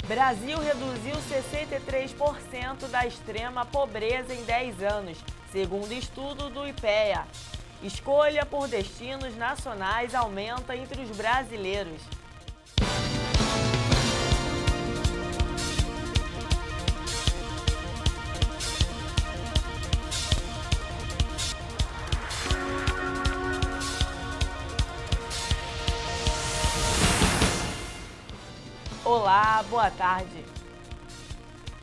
Brasil reduziu 63% da extrema pobreza em 10 anos, segundo estudo do IPEA. Escolha por destinos nacionais aumenta entre os brasileiros. Olá, boa tarde.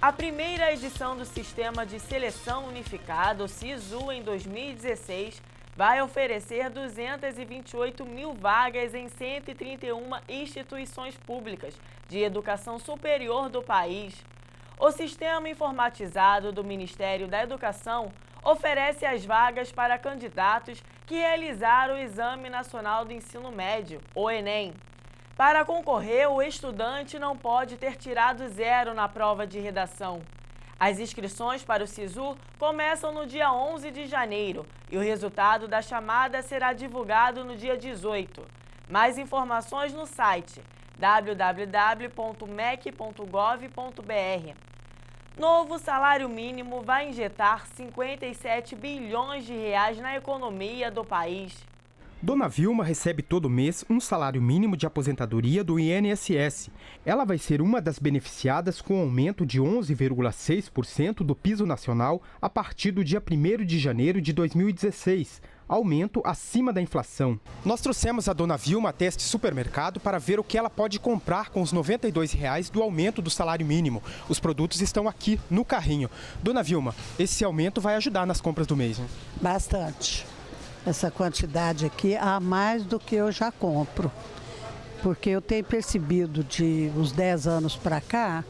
A primeira edição do Sistema de Seleção Unificado, SISU, em 2016, vai oferecer 228 mil vagas em 131 instituições públicas de educação superior do país. O sistema informatizado do Ministério da Educação oferece as vagas para candidatos que realizaram o Exame Nacional do Ensino Médio, o Enem. Para concorrer, o estudante não pode ter tirado 0 na prova de redação. As inscrições para o SISU começam no dia 11 de janeiro e o resultado da chamada será divulgado no dia 18. Mais informações no site www.mec.gov.br. Novo salário mínimo vai injetar 57 bilhões de reais na economia do país. Dona Vilma recebe todo mês um salário mínimo de aposentadoria do INSS. Ela vai ser uma das beneficiadas com aumento de 11,6% do piso nacional a partir do dia 1º de janeiro de 2016, aumento acima da inflação. Nós trouxemos a Dona Vilma até este supermercado para ver o que ela pode comprar com os R$ 92 do aumento do salário mínimo. Os produtos estão aqui no carrinho. Dona Vilma, esse aumento vai ajudar nas compras do mês, né? Bastante. Essa quantidade aqui a mais do que eu já compro, porque eu tenho percebido de uns 10 anos para cá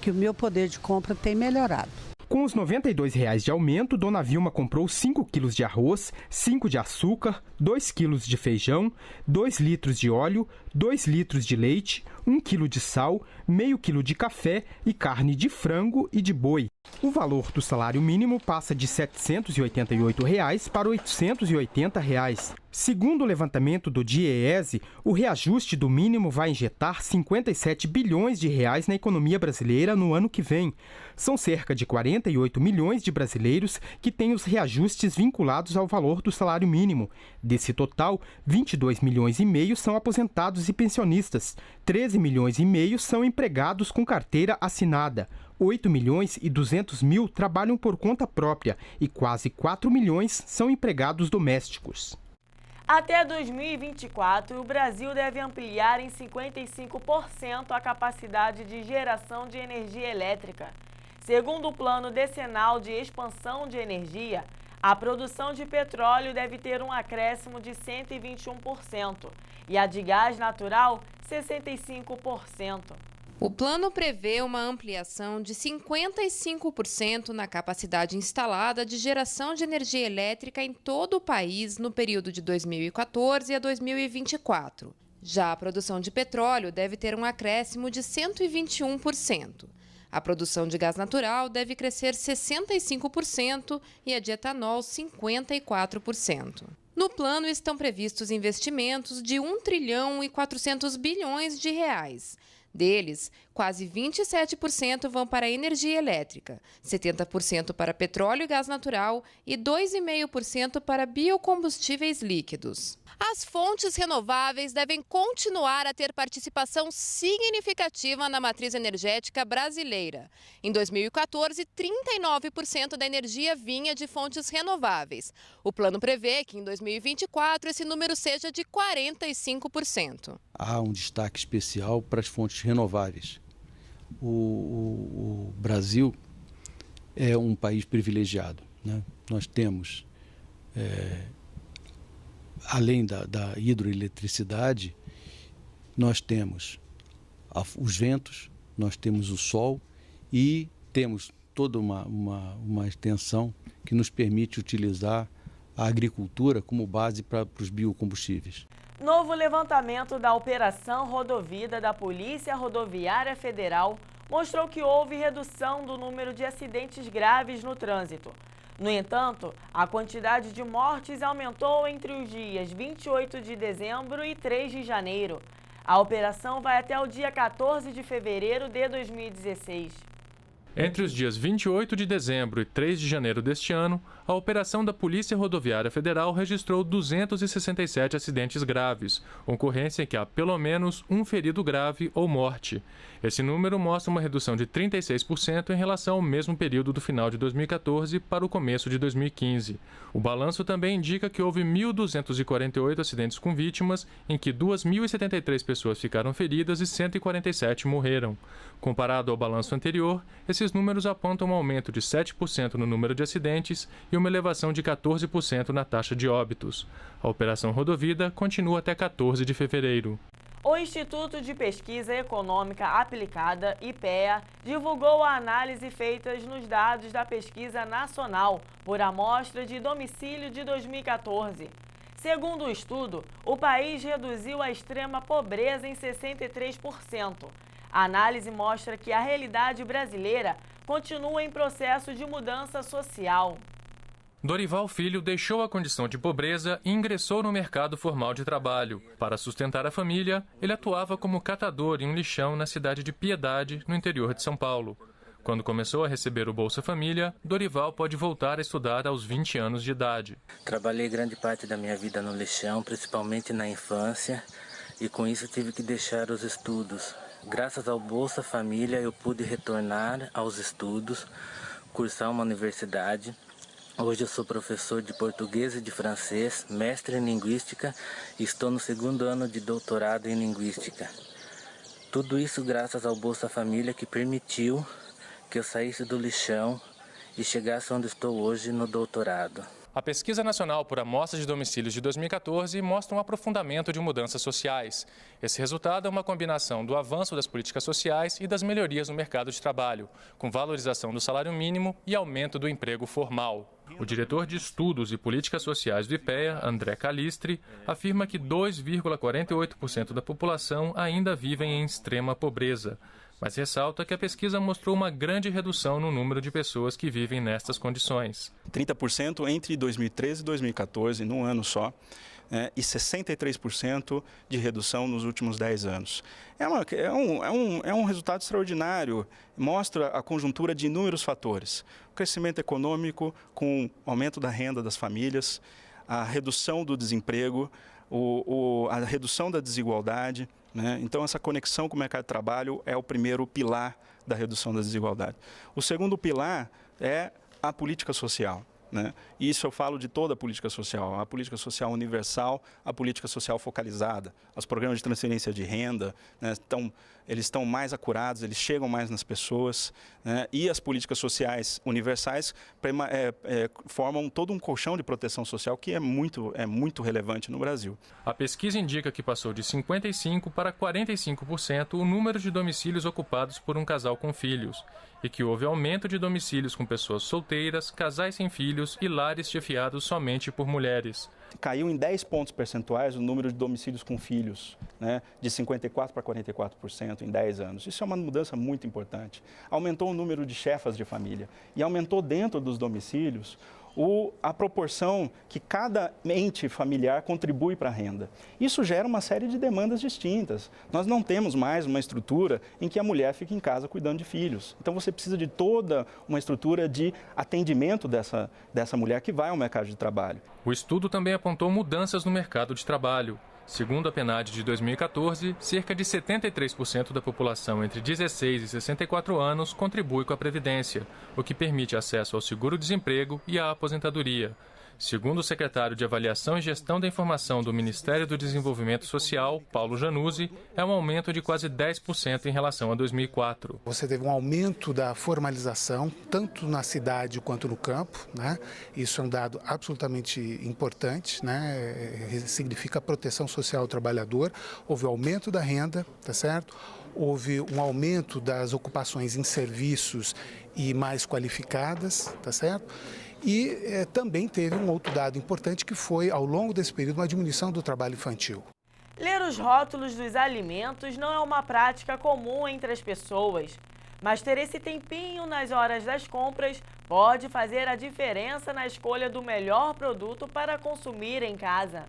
que o meu poder de compra tem melhorado. Com os R$ 92 de aumento, Dona Vilma comprou 5 quilos de arroz, 5 de açúcar, 2 quilos de feijão, 2 litros de óleo, 2 litros de leite, 1 quilo de sal, meio quilo de café e carne de frango e de boi. O valor do salário mínimo passa de R$ 788 para R$ 880. Segundo o levantamento do DIEESE, o reajuste do mínimo vai injetar 57 bilhões de reais na economia brasileira no ano que vem. São cerca de 48 milhões de brasileiros que têm os reajustes vinculados ao valor do salário mínimo. Desse total, 22 milhões e meio são aposentados e pensionistas, 13 milhões e meio são empregados com carteira assinada. 8 milhões e 200 mil trabalham por conta própria e quase 4 milhões são empregados domésticos. Até 2024, o Brasil deve ampliar em 55% a capacidade de geração de energia elétrica. Segundo o Plano Decenal de Expansão de Energia, a produção de petróleo deve ter um acréscimo de 121% e a de gás natural, 65%. O plano prevê uma ampliação de 55% na capacidade instalada de geração de energia elétrica em todo o país no período de 2014 a 2024. Já a produção de petróleo deve ter um acréscimo de 121%. A produção de gás natural deve crescer 65% e a de etanol 54%. No plano estão previstos investimentos de 1 trilhão e 400 bilhões de reais. Deles, quase 27% vão para a energia elétrica, 70% para petróleo e gás natural e 2,5% para biocombustíveis líquidos. As fontes renováveis devem continuar a ter participação significativa na matriz energética brasileira. Em 2014, 39% da energia vinha de fontes renováveis. O plano prevê que em 2024 esse número seja de 45%. Há um destaque especial para as fontes renováveis. O Brasil é um país privilegiado, né? Nós temos, além da hidroeletricidade, nós temos os ventos, nós temos o sol e temos toda uma extensão que nos permite utilizar a agricultura como base para os biocombustíveis. Novo levantamento da Operação Rodovida da Polícia Rodoviária Federal mostrou que houve redução do número de acidentes graves no trânsito. No entanto, a quantidade de mortes aumentou entre os dias 28 de dezembro e 3 de janeiro. A operação vai até o dia 14 de fevereiro de 2016. Entre os dias 28 de dezembro e 3 de janeiro deste ano, a operação da Polícia Rodoviária Federal registrou 267 acidentes graves, ocorrência em que há pelo menos um ferido grave ou morte. Esse número mostra uma redução de 36% em relação ao mesmo período do final de 2014 para o começo de 2015. O balanço também indica que houve 1.248 acidentes com vítimas, em que 2.073 pessoas ficaram feridas e 147 morreram. Comparado ao balanço anterior, esses números apontam um aumento de 7% no número de acidentes e uma elevação de 14% na taxa de óbitos. A Operação Rodovida continua até 14 de fevereiro. O Instituto de Pesquisa Econômica Aplicada, IPEA, divulgou a análise feita nos dados da Pesquisa Nacional por Amostra de Domicílio de 2014. Segundo o estudo, o país reduziu a extrema pobreza em 63%. A análise mostra que a realidade brasileira continua em processo de mudança social. Dorival Filho deixou a condição de pobreza e ingressou no mercado formal de trabalho. Para sustentar a família, ele atuava como catador em um lixão na cidade de Piedade, no interior de São Paulo. Quando começou a receber o Bolsa Família, Dorival pode voltar a estudar aos 20 anos de idade. Trabalhei grande parte da minha vida no lixão, principalmente na infância, e com isso tive que deixar os estudos. Graças ao Bolsa Família, eu pude retornar aos estudos, cursar uma universidade. Hoje eu sou professor de português e de francês, mestre em linguística e estou no 2º ano de doutorado em linguística. Tudo isso graças ao Bolsa Família, que permitiu que eu saísse do lixão e chegasse onde estou hoje no doutorado. A Pesquisa Nacional por Amostra de Domicílios de 2014 mostra um aprofundamento de mudanças sociais. Esse resultado é uma combinação do avanço das políticas sociais e das melhorias no mercado de trabalho, com valorização do salário mínimo e aumento do emprego formal. O diretor de Estudos e Políticas Sociais do IPEA, André Calistri, afirma que 2,48% da população ainda vivem em extrema pobreza, mas ressalta que a pesquisa mostrou uma grande redução no número de pessoas que vivem nestas condições. 30% entre 2013 e 2014, num ano só, e 63% de redução nos últimos 10 anos. É um resultado extraordinário, mostra a conjuntura de inúmeros fatores. O crescimento econômico com o aumento da renda das famílias, a redução do desemprego, a redução da desigualdade. Então, essa conexão com o mercado de trabalho é o primeiro pilar da redução da desigualdade. O segundo pilar é a política social. Isso eu falo de toda a política social universal, a política social focalizada. Os programas de transferência de renda, eles estão mais acurados, eles chegam mais nas pessoas, e as políticas sociais universais formam todo um colchão de proteção social que é muito relevante no Brasil. A pesquisa indica que passou de 55% para 45% o número de domicílios ocupados por um casal com filhos, e que houve aumento de domicílios com pessoas solteiras, casais sem filhos e lares chefiados somente por mulheres. Caiu em 10 pontos percentuais o número de domicílios com filhos, de 54% para 44% em 10 anos. Isso é uma mudança muito importante. Aumentou o número de chefas de família e aumentou dentro dos domicílios a proporção que cada ente familiar contribui para a renda. Isso gera uma série de demandas distintas. Nós não temos mais uma estrutura em que a mulher fica em casa cuidando de filhos. Então você precisa de toda uma estrutura de atendimento dessa mulher que vai ao mercado de trabalho. O estudo também apontou mudanças no mercado de trabalho. Segundo a PNAD de 2014, cerca de 73% da população entre 16 e 64 anos contribui com a Previdência, o que permite acesso ao seguro-desemprego e à aposentadoria. Segundo o secretário de Avaliação e Gestão da Informação do Ministério do Desenvolvimento Social, Paulo Januzzi, é um aumento de quase 10% em relação a 2004. Você teve um aumento da formalização, tanto na cidade quanto no campo, Isso é um dado absolutamente importante, Significa a proteção social ao trabalhador. Houve aumento da renda, tá certo? Houve um aumento das ocupações em serviços e mais qualificadas, tá certo? E também teve um outro dado importante que foi, ao longo desse período, uma diminuição do trabalho infantil. Ler os rótulos dos alimentos não é uma prática comum entre as pessoas, mas ter esse tempinho nas horas das compras pode fazer a diferença na escolha do melhor produto para consumir em casa.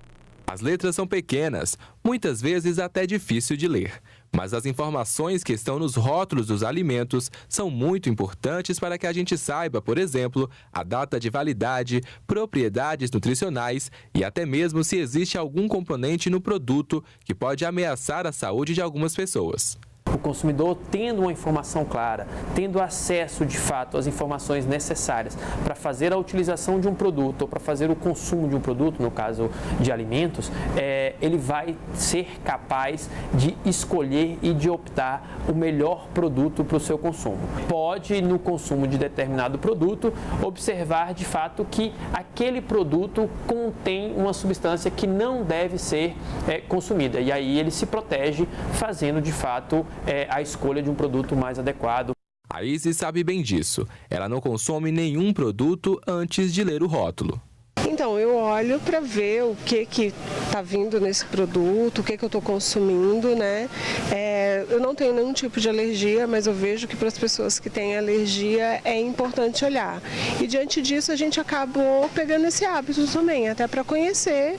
As letras são pequenas, muitas vezes até difícil de ler. Mas as informações que estão nos rótulos dos alimentos são muito importantes para que a gente saiba, por exemplo, a data de validade, propriedades nutricionais e até mesmo se existe algum componente no produto que pode ameaçar a saúde de algumas pessoas. O consumidor tendo uma informação clara, tendo acesso de fato às informações necessárias para fazer a utilização de um produto ou para fazer o consumo de um produto, no caso de alimentos, ele vai ser capaz de escolher e de optar o melhor produto para o seu consumo. Pode, no consumo de determinado produto, observar de fato que aquele produto contém uma substância que não deve ser consumida. E aí ele se protege fazendo de fato a escolha de um produto mais adequado. A Isis sabe bem disso. Ela não consome nenhum produto antes de ler o rótulo. Então, eu olho para ver o que está vindo nesse produto, o que eu estou consumindo, né? Eu não tenho nenhum tipo de alergia, mas eu vejo que para as pessoas que têm alergia é importante olhar. E diante disso a gente acabou pegando esse hábito também, até para conhecer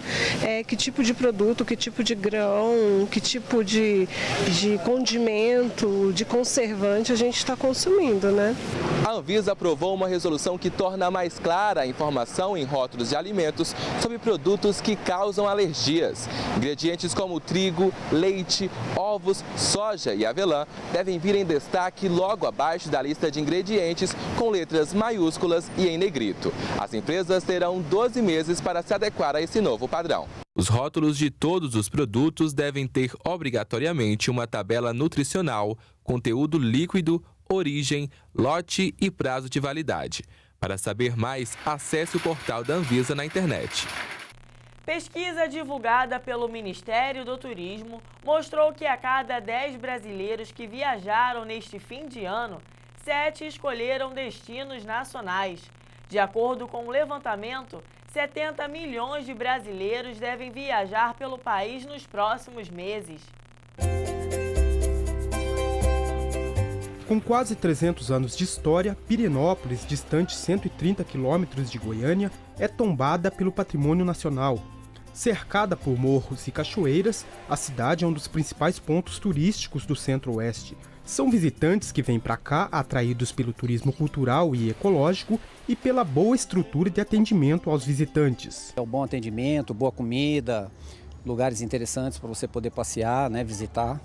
que tipo de produto, que tipo de grão, que tipo de condimento, de conservante a gente está consumindo, né? A Anvisa aprovou uma resolução que torna mais clara a informação em rótulos de alimentos sobre produtos que causam alergias. Ingredientes como trigo, leite, ovos, soja e avelã devem vir em destaque logo abaixo da lista de ingredientes com letras maiúsculas e em negrito. As empresas terão 12 meses para se adequar a esse novo padrão. Os rótulos de todos os produtos devem ter obrigatoriamente uma tabela nutricional, conteúdo líquido, origem, lote e prazo de validade. Para saber mais, acesse o portal da Anvisa na internet. Pesquisa divulgada pelo Ministério do Turismo mostrou que a cada 10 brasileiros que viajaram neste fim de ano, 7 escolheram destinos nacionais. De acordo com o levantamento, 70 milhões de brasileiros devem viajar pelo país nos próximos meses. Com quase 300 anos de história, Pirenópolis, distante 130 quilômetros de Goiânia, é tombada pelo patrimônio nacional. Cercada por morros e cachoeiras, a cidade é um dos principais pontos turísticos do Centro-Oeste. São visitantes que vêm para cá atraídos pelo turismo cultural e ecológico e pela boa estrutura de atendimento aos visitantes. É um bom atendimento, boa comida, lugares interessantes para você poder passear, visitar.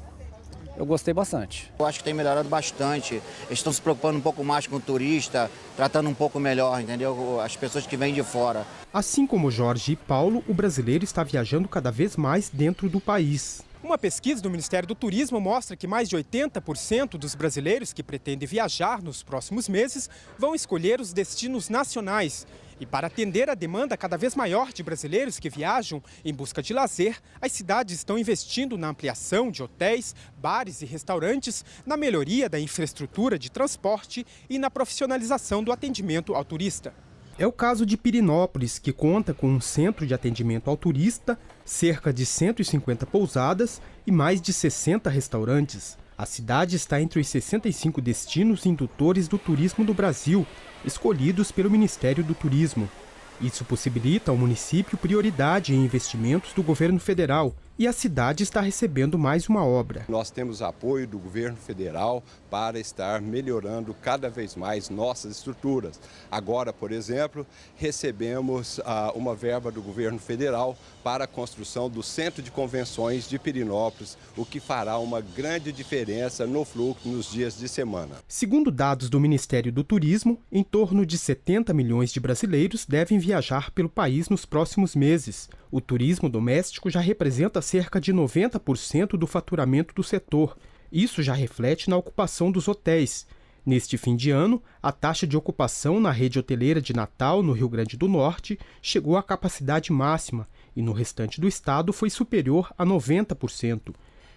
Eu gostei bastante. Eu acho que tem melhorado bastante. Eles estão se preocupando um pouco mais com o turista, tratando um pouco melhor, entendeu? As pessoas que vêm de fora. Assim como Jorge e Paulo, o brasileiro está viajando cada vez mais dentro do país. Uma pesquisa do Ministério do Turismo mostra que mais de 80% dos brasileiros que pretendem viajar nos próximos meses vão escolher os destinos nacionais. E para atender a demanda cada vez maior de brasileiros que viajam em busca de lazer, as cidades estão investindo na ampliação de hotéis, bares e restaurantes, na melhoria da infraestrutura de transporte e na profissionalização do atendimento ao turista. É o caso de Pirenópolis, que conta com um centro de atendimento ao turista, cerca de 150 pousadas e mais de 60 restaurantes. A cidade está entre os 65 destinos indutores do turismo do Brasil, escolhidos pelo Ministério do Turismo. Isso possibilita ao município prioridade em investimentos do governo federal e a cidade está recebendo mais uma obra. Nós temos apoio do governo federal para estar melhorando cada vez mais nossas estruturas. Agora, por exemplo, recebemos uma verba do governo federal para a construção do Centro de Convenções de Pirenópolis, o que fará uma grande diferença no fluxo nos dias de semana. Segundo dados do Ministério do Turismo, em torno de 70 milhões de brasileiros devem viajar pelo país nos próximos meses. O turismo doméstico já representa cerca de 90% do faturamento do setor. Isso já reflete na ocupação dos hotéis. Neste fim de ano, a taxa de ocupação na rede hoteleira de Natal, no Rio Grande do Norte, chegou à capacidade máxima e no restante do estado foi superior a 90%.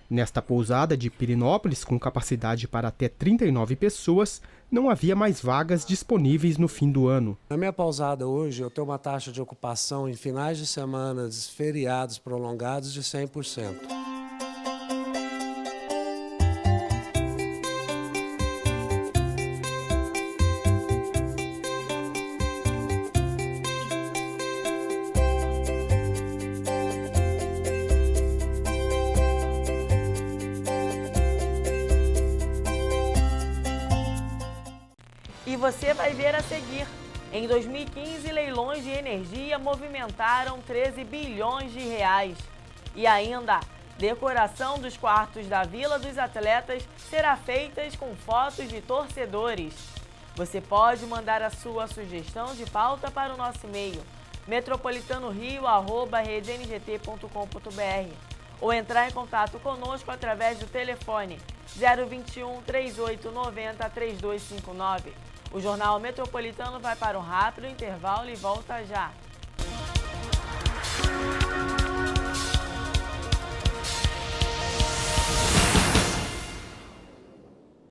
Nesta pousada de Pirenópolis, com capacidade para até 39 pessoas, não havia mais vagas disponíveis no fim do ano. Na minha pousada hoje, eu tenho uma taxa de ocupação em finais de semana, feriados prolongados, de 100%. E você vai ver a seguir. Em 2015, leilões de energia movimentaram 13 bilhões de reais. E ainda, decoração dos quartos da Vila dos Atletas será feita com fotos de torcedores. Você pode mandar a sua sugestão de pauta para o nosso e-mail metropolitanorio@redngt.com.br ou entrar em contato conosco através do telefone 021 3890 3259. O Jornal Metropolitano vai para um rápido intervalo e volta já.